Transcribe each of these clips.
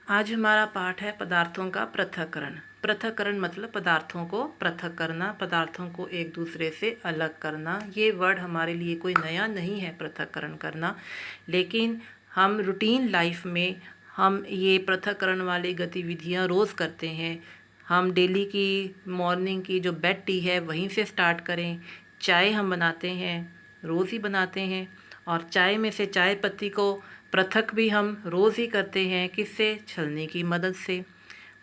आज हमारा पाठ है पदार्थों का पृथक्करण। पृथक्करण मतलब पदार्थों को पृथक करना, पदार्थों को एक दूसरे से अलग करना। ये वर्ड हमारे लिए कोई नया नहीं है पृथक्करण करना, लेकिन हम रूटीन लाइफ में हम ये पृथक्करण वाली गतिविधियाँ रोज़ करते हैं। हम डेली की मॉर्निंग की जो बेड टी है वहीं से स्टार्ट करें। चाय हम बनाते हैं, रोज़ ही बनाते हैं, और चाय में से चाय पत्ती को पृथक भी हम रोज़ ही करते हैं। किससे? छलनी की मदद से।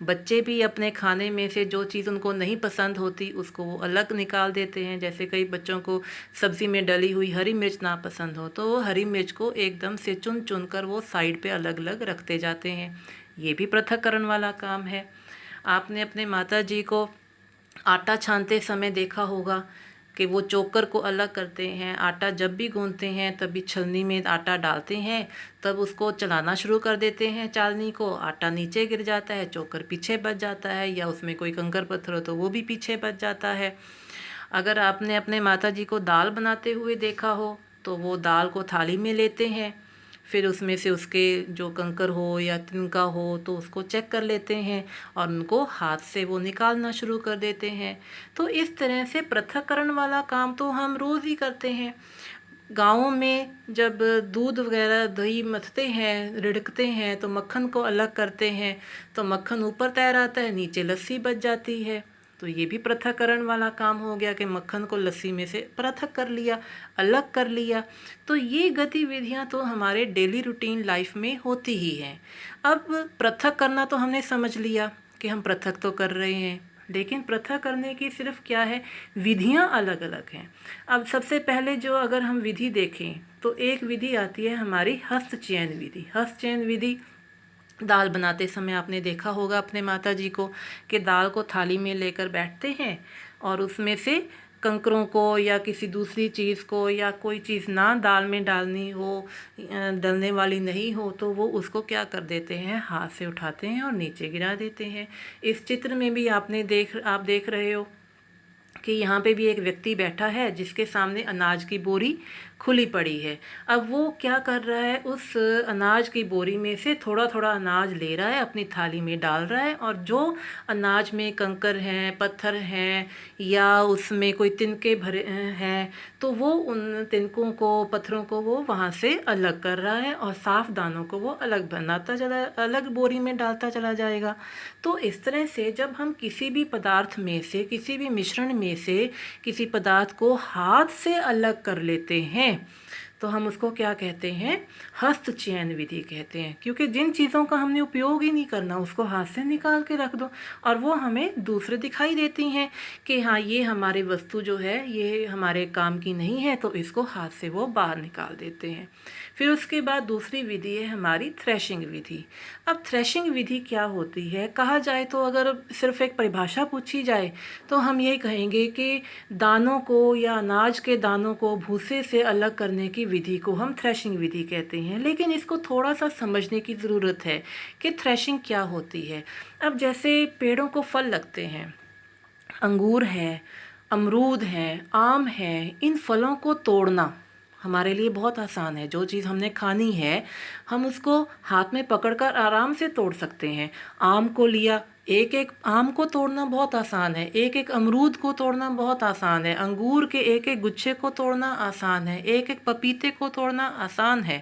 बच्चे भी अपने खाने में से जो चीज़ उनको नहीं पसंद होती उसको वो अलग निकाल देते हैं। जैसे कई बच्चों को सब्ज़ी में डली हुई हरी मिर्च ना पसंद हो तो वो हरी मिर्च को एकदम से चुन चुन कर वो साइड पे अलग अलग रखते जाते हैं। ये भी पृथक्करण वाला काम है। आपने अपने माता जी को आटा छानते समय देखा होगा कि वो चोकर को अलग करते हैं। आटा जब भी गूंथते हैं तभी छलनी में आटा डालते हैं, तब उसको चलाना शुरू कर देते हैं चालनी को। आटा नीचे गिर जाता है, चोकर पीछे बच जाता है, या उसमें कोई कंकर पत्थर हो तो वो भी पीछे बच जाता है। अगर आपने अपने माता जी को दाल बनाते हुए देखा हो तो वो दाल को थाली में लेते हैं, फिर उसमें से उसके जो कंकर हो या तिनका हो तो उसको चेक कर लेते हैं और उनको हाथ से वो निकालना शुरू कर देते हैं। तो इस तरह से पृथक्करण वाला काम तो हम रोज़ ही करते हैं। गाँवों में जब दूध वगैरह दही मथते हैं, रिड़कते हैं तो मक्खन को अलग करते हैं, तो मक्खन ऊपर तैर आता है, नीचे लस्सी बच जाती है। तो ये भी पृथक्करण वाला काम हो गया कि मक्खन को लस्सी में से पृथक कर लिया, अलग कर लिया। तो ये गतिविधियाँ तो हमारे डेली रूटीन लाइफ में होती ही हैं। अब पृथक करना तो हमने समझ लिया कि हम पृथक तो कर रहे हैं, लेकिन पृथक करने की सिर्फ क्या है, विधियाँ अलग अलग हैं। अब सबसे पहले जो अगर हम विधि देखें तो एक विधि आती है हमारी हस्तचयन विधि। हस्तचयन विधि, दाल बनाते समय आपने देखा होगा अपने माता जी को कि दाल को थाली में लेकर बैठते हैं और उसमें से कंकरों को या किसी दूसरी चीज़ को, या कोई चीज़ ना दाल में डालनी हो, डलने वाली नहीं हो, तो वो उसको क्या कर देते हैं, हाथ से उठाते हैं और नीचे गिरा देते हैं। इस चित्र में भी आप देख रहे हो कि यहाँ पे भी एक व्यक्ति बैठा है जिसके सामने अनाज की बोरी खुली पड़ी है। अब वो क्या कर रहा है, उस अनाज की बोरी में से थोड़ा थोड़ा अनाज ले रहा है, अपनी थाली में डाल रहा है, और जो अनाज में कंकर हैं, पत्थर हैं, या उसमें कोई तिनके भरे हैं, तो वो उन तिनकों को, पत्थरों को वो वहाँ से अलग कर रहा है और साफ़ दानों को वो अलग बनाता चला, अलग बोरी में डालता चला जाएगा। तो इस तरह से जब हम किसी भी पदार्थ में से, किसी भी मिश्रण में से किसी पदार्थ को हाथ से अलग कर लेते हैं तो हम उसको क्या कहते हैं, हस्तचयन विधि कहते हैं। क्योंकि जिन चीज़ों का हमने उपयोग ही नहीं करना उसको हाथ से निकाल के रख दो और वो हमें दूसरे दिखाई देती हैं कि हाँ ये हमारी वस्तु जो है ये हमारे काम की नहीं है, तो इसको हाथ से वो बाहर निकाल देते हैं। फिर उसके बाद दूसरी विधि है हमारी थ्रेशिंग विधि। अब थ्रेशिंग विधि क्या होती है, कहा जाए तो अगर सिर्फ एक परिभाषा पूछी जाए तो हम ये कहेंगे कि दानों को या अनाज के दानों को भूसे से अलग करने की विधि को हम थ्रेशिंग विधि कहते हैं। लेकिन इसको थोड़ा सा समझने की ज़रूरत है कि थ्रेशिंग क्या होती है। अब जैसे पेड़ों को फल लगते हैं, अंगूर है, अमरूद हैं, आम है, इन फलों को तोड़ना हमारे लिए बहुत आसान है। जो चीज़ हमने खानी है हम उसको हाथ में पकड़कर आराम से तोड़ सकते हैं। आम को लिया, एक एक आम को तोड़ना बहुत आसान है, एक एक अमरूद को तोड़ना बहुत आसान है, अंगूर के एक एक गुच्छे को तोड़ना आसान है, एक एक पपीते को तोड़ना आसान है।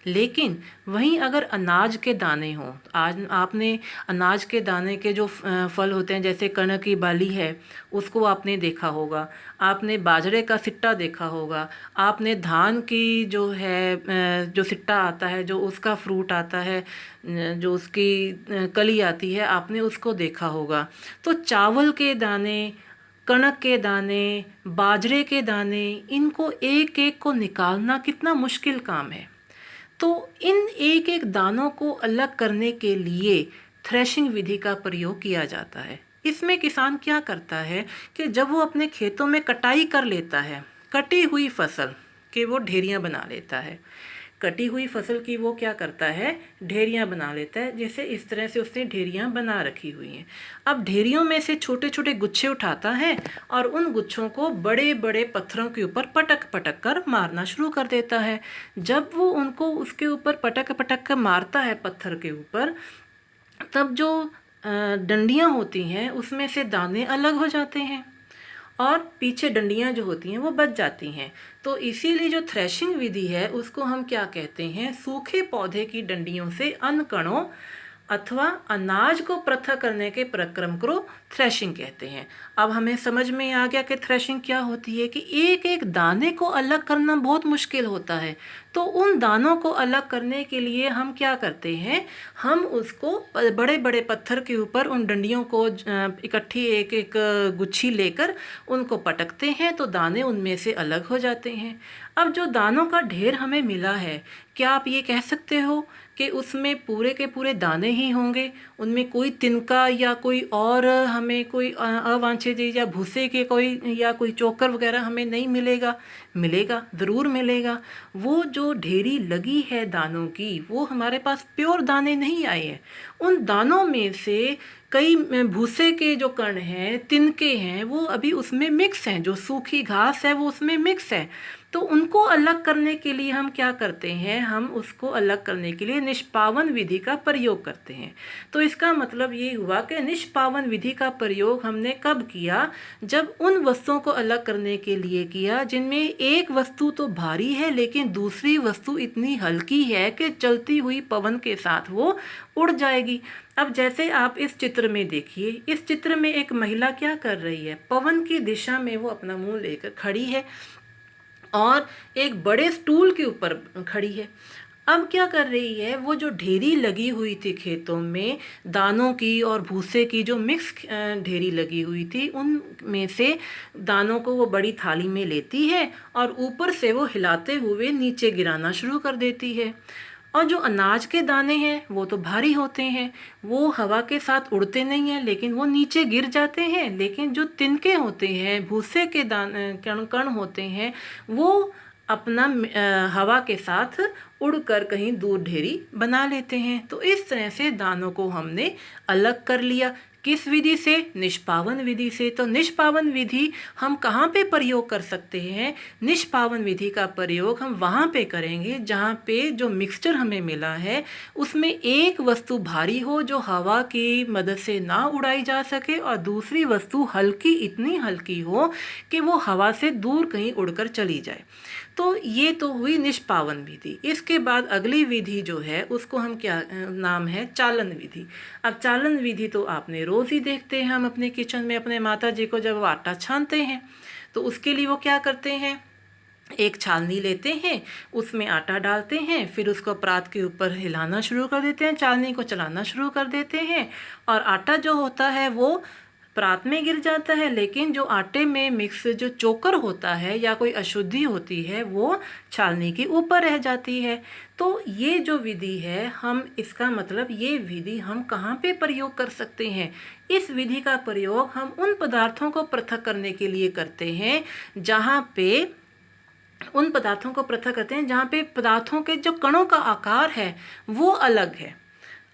लेकिन वहीं अगर अनाज के दाने हों, आज आपने अनाज के दाने के जो फल होते हैं, जैसे कणक की बाली है उसको आपने देखा होगा, आपने बाजरे का सिट्टा देखा होगा, आपने धान की जो है जो सिट्टा आता है, जो उसका फ्रूट आता है, जो उसकी कली आती है, आपने उसको देखा होगा। तो चावल के दाने, कणक के दाने, बाजरे के दाने, इनको एक एक को निकालना कितना मुश्किल काम है। तो इन एक एक दानों को अलग करने के लिए थ्रेशिंग विधि का प्रयोग किया जाता है। इसमें किसान क्या करता है कि जब वो अपने खेतों में कटाई कर लेता है, कटी हुई फसल के वो ढेरियाँ बना लेता है। कटी हुई फसल की वो क्या करता है, ढेरियाँ बना लेता है। जैसे इस तरह से उसने ढेरियाँ बना रखी हुई हैं। अब ढेरियों में से छोटे छोटे गुच्छे उठाता है और उन गुच्छों को बड़े बड़े पत्थरों के ऊपर पटक पटक कर मारना शुरू कर देता है। जब वो उनको उसके ऊपर पटक पटक कर मारता है पत्थर के ऊपर, तब जो डंडियाँ होती हैं उसमें से दाने अलग हो जाते हैं और पीछे डंडियाँ जो होती हैं वो बच जाती हैं। तो इसीलिए जो थ्रेशिंग विधि है उसको हम क्या कहते हैं, सूखे पौधे की डंडियों से अन्न कणों अथवा अनाज को पृथक करने के प्रक्रम को थ्रेशिंग कहते हैं। अब हमें समझ में आ गया कि थ्रेशिंग क्या होती है, कि एक एक दाने को अलग करना बहुत मुश्किल होता है। तो उन दानों को अलग करने के लिए हम क्या करते हैं, हम उसको बड़े बड़े पत्थर के ऊपर उन डंडियों को इकट्ठी एक एक गुच्छी लेकर उनको पटकते हैं, तो दाने उनमें से अलग हो जाते हैं। अब जो दानों का ढेर हमें मिला है, क्या आप ये कह सकते हो कि उसमें पूरे के पूरे दाने ही होंगे, उनमें कोई तिनका या कोई और हमें कोई अवांछित चीज़ या भूसे के कोई या कोई चोकर वगैरह हमें नहीं मिलेगा? मिलेगा, ज़रूर मिलेगा। वो जो ढेरी लगी है दानों की, वो हमारे पास प्योर दाने नहीं आए हैं। उन दानों में से कई भूसे के जो कण हैं, तिनके हैं, वो अभी उसमें मिक्स हैं। जो सूखी घास है वो उसमें मिक्स है। तो उनको अलग करने के लिए हम क्या करते हैं, हम उसको अलग करने के लिए निष्पावन विधि का प्रयोग करते हैं। तो इसका मतलब ये हुआ कि निष्पावन विधि का प्रयोग हमने कब किया, जब उन वस्तुओं को अलग करने के लिए किया जिनमें एक वस्तु तो भारी है लेकिन दूसरी वस्तु इतनी हल्की है कि चलती हुई पवन के साथ वो उड़ जाएगी। अब जैसे आप इस चित्र में देखिए, इस चित्र में एक महिला क्या कर रही है, पवन की दिशा में वो अपना मुंह लेकर खड़ी है और एक बड़े स्टूल के ऊपर खड़ी है। अब क्या कर रही है, वो जो ढेरी लगी हुई थी खेतों में दानों की और भूसे की, जो मिक्स ढेरी लगी हुई थी, उनमें से दानों को वो बड़ी थाली में लेती है और ऊपर से वो हिलाते हुए नीचे गिराना शुरू कर देती है। और जो अनाज के दाने हैं वो तो भारी होते हैं, वो हवा के साथ उड़ते नहीं हैं लेकिन वो नीचे गिर जाते हैं। लेकिन जो तिनके होते हैं, भूसे के दाने कण कण होते हैं, वो अपना हवा के साथ उड़कर कहीं दूर ढेरी बना लेते हैं। तो इस तरह से दानों को हमने अलग कर लिया। किस विधि से? निष्पावन विधि से। तो निष्पावन विधि हम कहाँ पे प्रयोग कर सकते हैं? निष्पावन विधि का प्रयोग हम वहाँ पे करेंगे जहाँ पे जो मिक्सचर हमें मिला है उसमें एक वस्तु भारी हो जो हवा की मदद से ना उड़ाई जा सके, और दूसरी वस्तु हल्की, इतनी हल्की हो कि वो हवा से दूर कहीं उड़कर चली जाए। तो ये तो हुई निष्पावन विधि। इसके बाद अगली विधि जो है उसको हम क्या नाम है, चालन विधि। अब चालन विधि तो आपने रोज़ ही देखते हैं, हम अपने किचन में अपने माता जी को जब आटा छानते हैं तो उसके लिए वो क्या करते हैं, एक छालनी लेते हैं, उसमें आटा डालते हैं, फिर उसको परात के ऊपर हिलाना शुरू कर देते हैं, चालनी को चलाना शुरू कर देते हैं और आटा जो होता है वो परात में गिर जाता है। लेकिन जो आटे में मिक्स जो चोकर होता है या कोई अशुद्धि होती है वो छालनी के ऊपर रह जाती है। तो ये जो विधि है, हम इसका मतलब ये विधि हम कहाँ पे प्रयोग कर सकते हैं? इस विधि का प्रयोग हम उन पदार्थों को पृथक करने के लिए करते हैं जहाँ पे उन पदार्थों को पृथक करते हैं जहाँ पे पदार्थों के जो कणों का आकार है वो अलग है।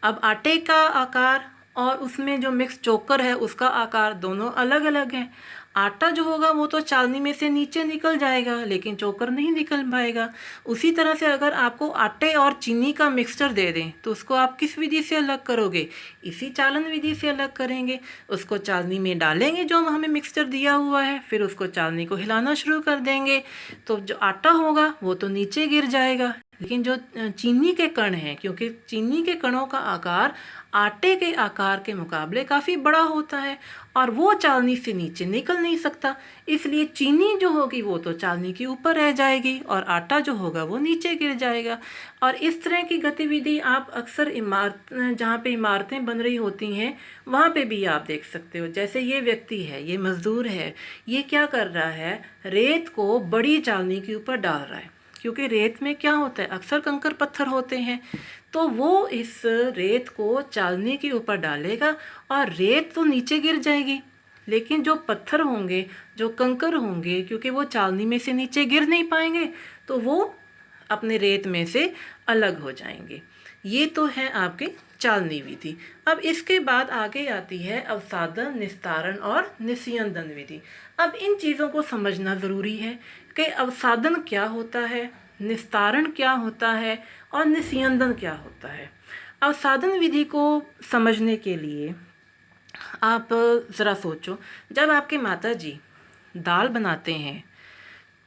अब आटे का आकार और उसमें जो मिक्स चोकर है उसका आकार दोनों अलग अलग हैं। आटा जो होगा वो तो चालनी में से नीचे निकल जाएगा लेकिन चोकर नहीं निकल पाएगा। उसी तरह से अगर आपको आटे और चीनी का मिक्सचर दे दें तो उसको आप किस विधि से अलग करोगे? इसी चालन विधि से अलग करेंगे। उसको चालनी में डालेंगे जो हमें मिक्सचर दिया हुआ है, फिर उसको चालनी को हिलाना शुरू कर देंगे, तो जो आटा होगा वो तो नीचे गिर जाएगा। लेकिन जो चीनी के कण हैं, क्योंकि चीनी के कणों का आकार आटे के आकार के मुकाबले काफ़ी बड़ा होता है और वो चालनी से नीचे निकल नहीं सकता, इसलिए चीनी जो होगी वो तो चालनी के ऊपर रह जाएगी और आटा जो होगा वो नीचे गिर जाएगा। और इस तरह की गतिविधि आप अक्सर जहाँ पे इमारतें बन रही होती हैं वहाँ पे भी आप देख सकते हो। जैसे ये व्यक्ति है, ये मजदूर है, ये क्या कर रहा है, रेत को बड़ी चालनी के ऊपर डाल रहा है, क्योंकि रेत में क्या होता है, अक्सर कंकर पत्थर होते हैं, तो वो इस रेत को चालनी के ऊपर डालेगा और रेत तो नीचे गिर जाएगी, लेकिन जो पत्थर होंगे, जो कंकर होंगे, क्योंकि वो चालनी में से नीचे गिर नहीं पाएंगे तो वो अपने रेत में से अलग हो जाएंगे। ये तो है आपकी चालनी विधि। अब इसके बाद आगे आती है अवसादन, निस्तारण और निस्यंदन विधि। अब इन चीज़ों को समझना ज़रूरी है कि अवसादन क्या होता है, निस्तारण क्या होता है और निस्यंदन क्या होता है। अवसादन विधि को समझने के लिए आप ज़रा सोचो, जब आपके माता जी दाल बनाते हैं,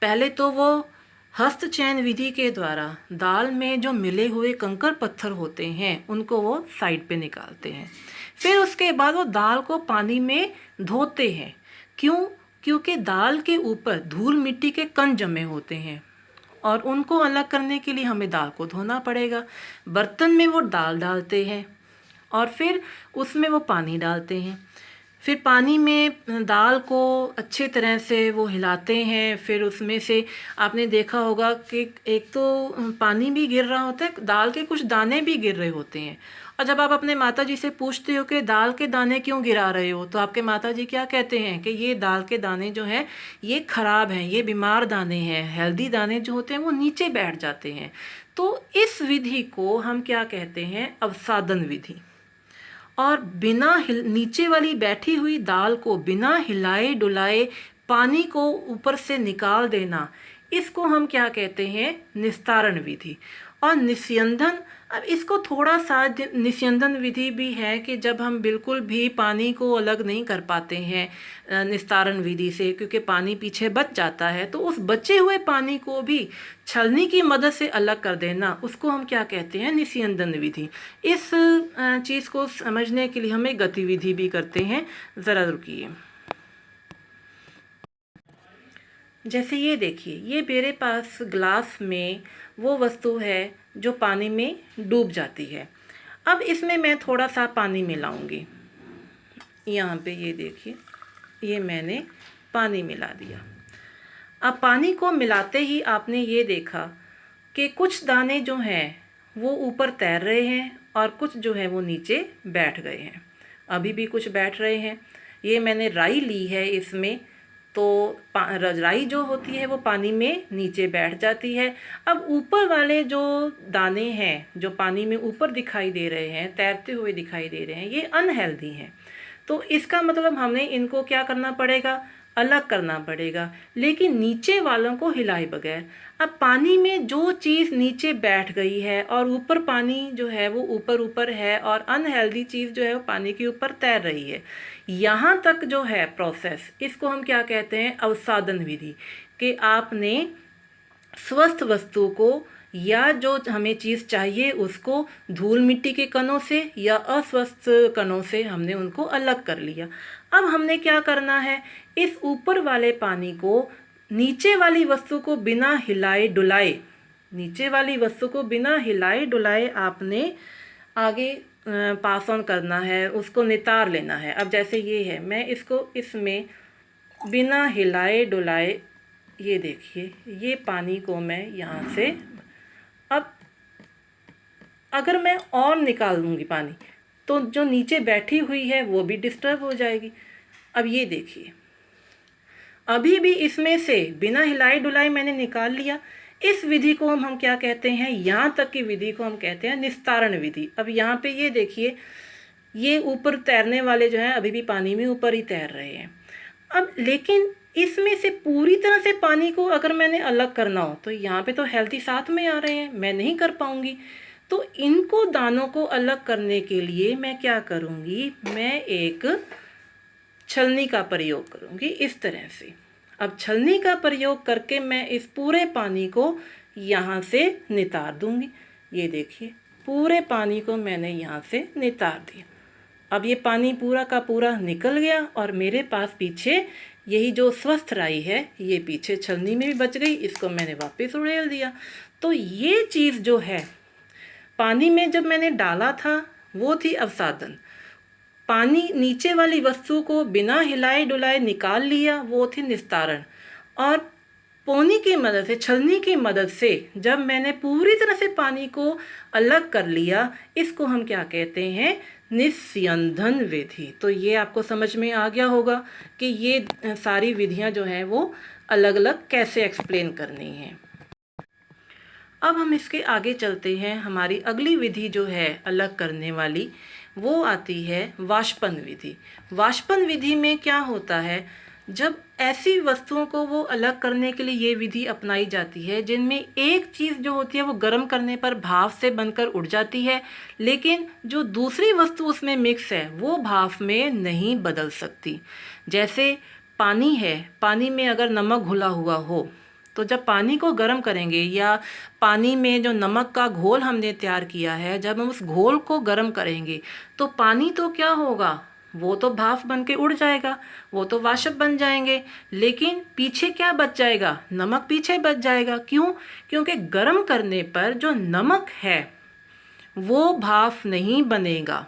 पहले तो वो हस्त चयन विधि के द्वारा दाल में जो मिले हुए कंकड़ पत्थर होते हैं उनको वो साइड पे निकालते हैं। फिर उसके बाद वो दाल को पानी में धोते हैं। क्यों? क्योंकि दाल के ऊपर धूल मिट्टी के कण जमे होते हैं और उनको अलग करने के लिए हमें दाल को धोना पड़ेगा। बर्तन में वो दाल डालते हैं और फिर उसमें वो पानी डालते हैं। फिर पानी में दाल को अच्छे तरह से वो हिलाते हैं। फिर उसमें से आपने देखा होगा कि एक तो पानी भी गिर रहा होता है, दाल के कुछ दाने भी गिर रहे होते हैं। और जब आप अपने माता जी से पूछते हो कि दाल के दाने क्यों गिरा रहे हो, तो आपके माता जी क्या कहते हैं कि ये दाल के दाने जो हैं ये ख़राब हैं, ये बीमार दाने हैं, हेल्दी दाने जो होते हैं वो नीचे बैठ जाते हैं। तो इस विधि को हम क्या कहते हैं? अवसादन विधि। और बिना नीचे वाली बैठी हुई दाल को बिना हिलाए डुलाए पानी को ऊपर से निकाल देना, इसको हम क्या कहते हैं? निस्तारण विधि। और निस्यंदन, अब इसको थोड़ा सा निस्यंदन विधि भी है कि जब हम बिल्कुल भी पानी को अलग नहीं कर पाते हैं निस्तारण विधि से, क्योंकि पानी पीछे बच जाता है, तो उस बचे हुए पानी को भी छलनी की मदद से अलग कर देना, उसको हम क्या कहते हैं? निस्यंदन विधि। इस चीज़ को समझने के लिए हम एक गतिविधि भी करते हैं, ज़रा रुकिए। जैसे ये देखिए, ये मेरे पास ग्लास में वो वस्तु है जो पानी में डूब जाती है। अब इसमें मैं थोड़ा सा पानी मिलाऊंगी। यहाँ पे ये देखिए, ये मैंने पानी मिला दिया। अब पानी को मिलाते ही आपने ये देखा कि कुछ दाने जो हैं वो ऊपर तैर रहे हैं और कुछ जो है वो नीचे बैठ गए हैं। अभी भी कुछ बैठ रहे हैं। ये मैंने राई ली है इसमें, तो राई जो होती है वो पानी में नीचे बैठ जाती है। अब ऊपर वाले जो दाने हैं जो पानी में ऊपर दिखाई दे रहे हैं, तैरते हुए दिखाई दे रहे हैं, ये अनहेल्दी हैं। तो इसका मतलब हमें इनको क्या करना पड़ेगा? अलग करना पड़ेगा, लेकिन नीचे वालों को हिलाए बगैर। अब पानी में जो चीज़ नीचे बैठ गई है और ऊपर पानी जो है वो ऊपर ऊपर है और अनहेल्दी चीज़ जो है वो पानी के ऊपर तैर रही है, यहाँ तक जो है प्रोसेस, इसको हम क्या कहते हैं? अवसादन विधि। कि आपने स्वस्थ वस्तु को या जो हमें चीज़ चाहिए उसको धूल मिट्टी के कणों से या अस्वस्थ कणों से हमने उनको अलग कर लिया। अब हमने क्या करना है? इस ऊपर वाले पानी को नीचे वाली वस्तु को बिना हिलाए डुलाए, नीचे वाली वस्तु को बिना हिलाए डुलाए आपने आगे पास ऑन करना है, उसको नितार लेना है। अब जैसे ये है, मैं इसको इसमें बिना हिलाए डुलाए, ये देखिए, ये पानी को मैं यहाँ से, अब अगर मैं और निकाल दूँगी पानी तो जो नीचे बैठी हुई है वो भी डिस्टर्ब हो जाएगी। अब ये देखिए, अभी भी इसमें से बिना हिलाए डुलाए मैंने निकाल लिया। इस विधि को हम क्या कहते हैं? यहाँ तक की विधि को हम कहते हैं निस्तारण विधि। अब यहाँ पे ये देखिए, ये ऊपर तैरने वाले जो हैं अभी भी पानी में ऊपर ही तैर रहे हैं। अब लेकिन इसमें से पूरी तरह से पानी को अगर मैंने अलग करना हो तो यहाँ पे तो हेल्दी साथ में आ रहे हैं, मैं नहीं कर पाऊँगी। तो इनको दानों को अलग करने के लिए मैं क्या करूँगी? मैं एक छलनी का प्रयोग करूँगी इस तरह से। अब छलनी का प्रयोग करके मैं इस पूरे पानी को यहाँ से नितार दूँगी। ये देखिए, पूरे पानी को मैंने यहाँ से नितार दिया। अब ये पानी पूरा का पूरा निकल गया और मेरे पास पीछे यही जो स्वस्थ राई है ये पीछे छलनी में भी बच गई, इसको मैंने वापस उड़ेल दिया। तो ये चीज़ जो है पानी में जब मैंने डाला था वो थी अवसादन। पानी नीचे वाली वस्तु को बिना हिलाए डुलाए निकाल लिया, वो थी निस्तारण। और पोनी की मदद से, छलनी की मदद से जब मैंने पूरी तरह से पानी को अलग कर लिया, इसको हम क्या कहते हैं? निस्यंदन विधि। तो ये आपको समझ में आ गया होगा कि ये सारी विधियां जो हैं वो अलग अलग कैसे एक्सप्लेन करनी हैं। अब हम इसके आगे चलते हैं। हमारी अगली विधि जो है अलग करने वाली, वो आती है वाष्पन विधि। वाष्पन विधि में क्या होता है? जब ऐसी वस्तुओं को वो अलग करने के लिए ये विधि अपनाई जाती है जिनमें एक चीज़ जो होती है वो गर्म करने पर भाप से बनकर उड़ जाती है, लेकिन जो दूसरी वस्तु उसमें मिक्स है वो भाप में नहीं बदल सकती। जैसे पानी है, पानी में अगर नमक घुला हुआ हो तो जब पानी को गर्म करेंगे या पानी में जो नमक का घोल हमने तैयार किया है, जब हम उस घोल को गर्म करेंगे तो पानी तो क्या होगा, वो तो भाप बन के उड़ जाएगा, वो तो वाष्प बन जाएंगे, लेकिन पीछे क्या बच जाएगा, नमक पीछे बच जाएगा। क्यों? क्योंकि गर्म करने पर जो नमक है वो भाप नहीं बनेगा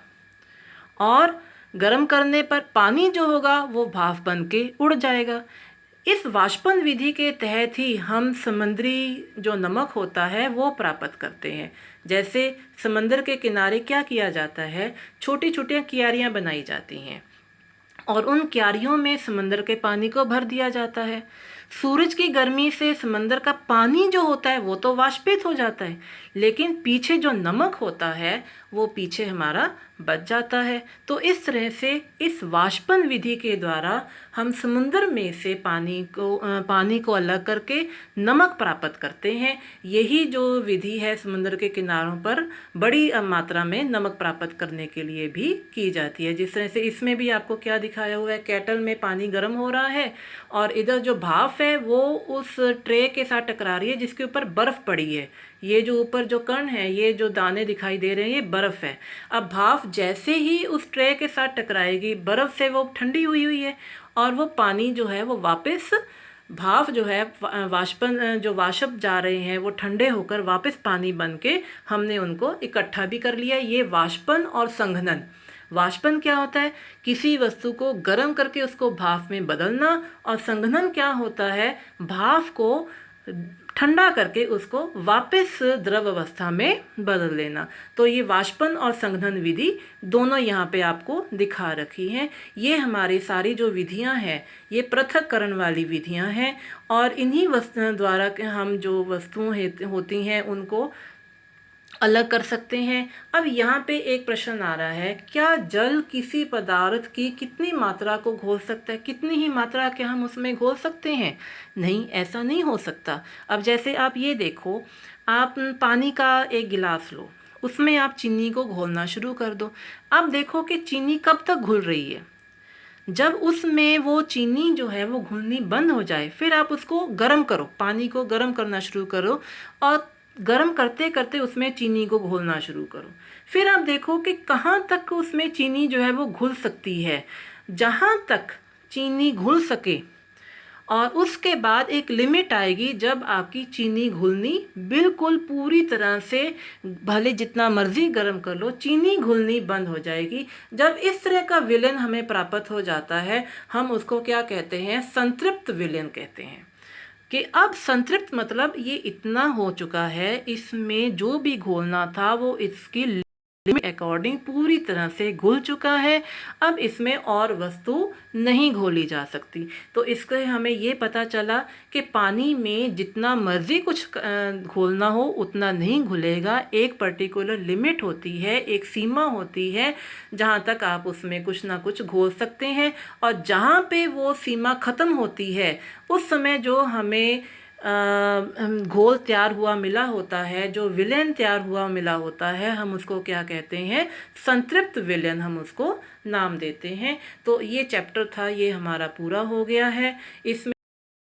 और गर्म करने पर पानी जो होगा वो भाप बन के उड़ जाएगा। इस वाष्पन विधि के तहत ही हम समुद्री जो नमक होता है वो प्राप्त करते हैं। जैसे समंदर के किनारे क्या किया जाता है, छोटी छोटी क्यारियाँ बनाई जाती हैं और उन क्यारियों में समंदर के पानी को भर दिया जाता है। सूरज की गर्मी से समंदर का पानी जो होता है वो तो वाष्पित हो जाता है, लेकिन पीछे जो नमक होता है वो पीछे हमारा बच जाता है। तो इस तरह से इस वाष्पन विधि के द्वारा हम समुद्र में से पानी को अलग करके नमक प्राप्त करते हैं। यही जो विधि है समुद्र के किनारों पर बड़ी मात्रा में नमक प्राप्त करने के लिए भी की जाती है। जिस तरह से इसमें भी आपको क्या दिखाया हुआ है, केटल में पानी गर्म हो रहा है और इधर जो भाप है वो उस ट्रे के साथ टकरा रही है जिसके ऊपर बर्फ़ पड़ी है। ये जो ऊपर जो कण है, ये जो दाने दिखाई दे रहे हैं, ये बर्फ़ है। अब भाप जैसे ही उस ट्रे के साथ टकराएगी, बर्फ़ से वो ठंडी हुई हुई है और वो पानी जो है वो वापस भाप जो है जो वाष्प जा रहे हैं वो ठंडे होकर वापस पानी बन के हमने उनको इकट्ठा भी कर लिया। ये वाष्पन और संघनन। वाष्पन क्या होता है, किसी वस्तु को गर्म करके उसको भाप में बदलना, और संघनन क्या होता है, भाप को ठंडा करके उसको वापस द्रव अवस्था में बदल लेना। तो ये वाष्पन और संघनन विधि दोनों यहाँ पे आपको दिखा रखी हैं। ये हमारी सारी जो विधियाँ हैं ये पृथक्करण वाली विधियाँ हैं और इन्हीं वस्तुओं द्वारा हम जो वस्तुएं होती हैं उनको अलग कर सकते हैं। अब यहाँ पे एक प्रश्न आ रहा है, क्या जल किसी पदार्थ की कितनी मात्रा को घोल सकता है? कितनी ही मात्रा के हम उसमें घोल सकते हैं? नहीं, ऐसा नहीं हो सकता। अब जैसे आप ये देखो, आप पानी का एक गिलास लो, उसमें आप चीनी को घोलना शुरू कर दो। अब देखो कि चीनी कब तक घुल रही है। जब उसमें वो चीनी जो है वो घुलनी बंद हो जाए, फिर आप उसको गर्म करो, पानी को गर्म करना शुरू करो और गर्म करते करते उसमें चीनी को घोलना शुरू करो। फिर आप देखो कि कहाँ तक उसमें चीनी जो है वो घुल सकती है। जहाँ तक चीनी घुल सके, और उसके बाद एक लिमिट आएगी जब आपकी चीनी घुलनी बिल्कुल पूरी तरह से, भले जितना मर्जी गर्म कर लो, चीनी घुलनी बंद हो जाएगी। जब इस तरह का विलयन हमें प्राप्त हो जाता है, हम उसको क्या कहते हैं, संतृप्त विलयन कहते हैं। कि अब संतृप्त मतलब ये इतना हो चुका है, इसमें जो भी घोलना था वो इसकी लिमिट अकॉर्डिंग पूरी तरह से घुल चुका है। अब इसमें और वस्तु नहीं घोली जा सकती। तो इससे हमें ये पता चला कि पानी में जितना मर्जी कुछ घोलना हो उतना नहीं घुलेगा। एक पर्टिकुलर लिमिट होती है, एक सीमा होती है जहाँ तक आप उसमें कुछ ना कुछ घोल सकते हैं, और जहाँ पे वो सीमा ख़त्म होती है उस समय जो हमें घोल तैयार हुआ मिला होता है, जो विलयन तैयार हुआ मिला होता है, हम उसको क्या कहते हैं, संतृप्त विलयन हम उसको नाम देते हैं। तो ये चैप्टर था, ये हमारा पूरा हो गया है। इसमें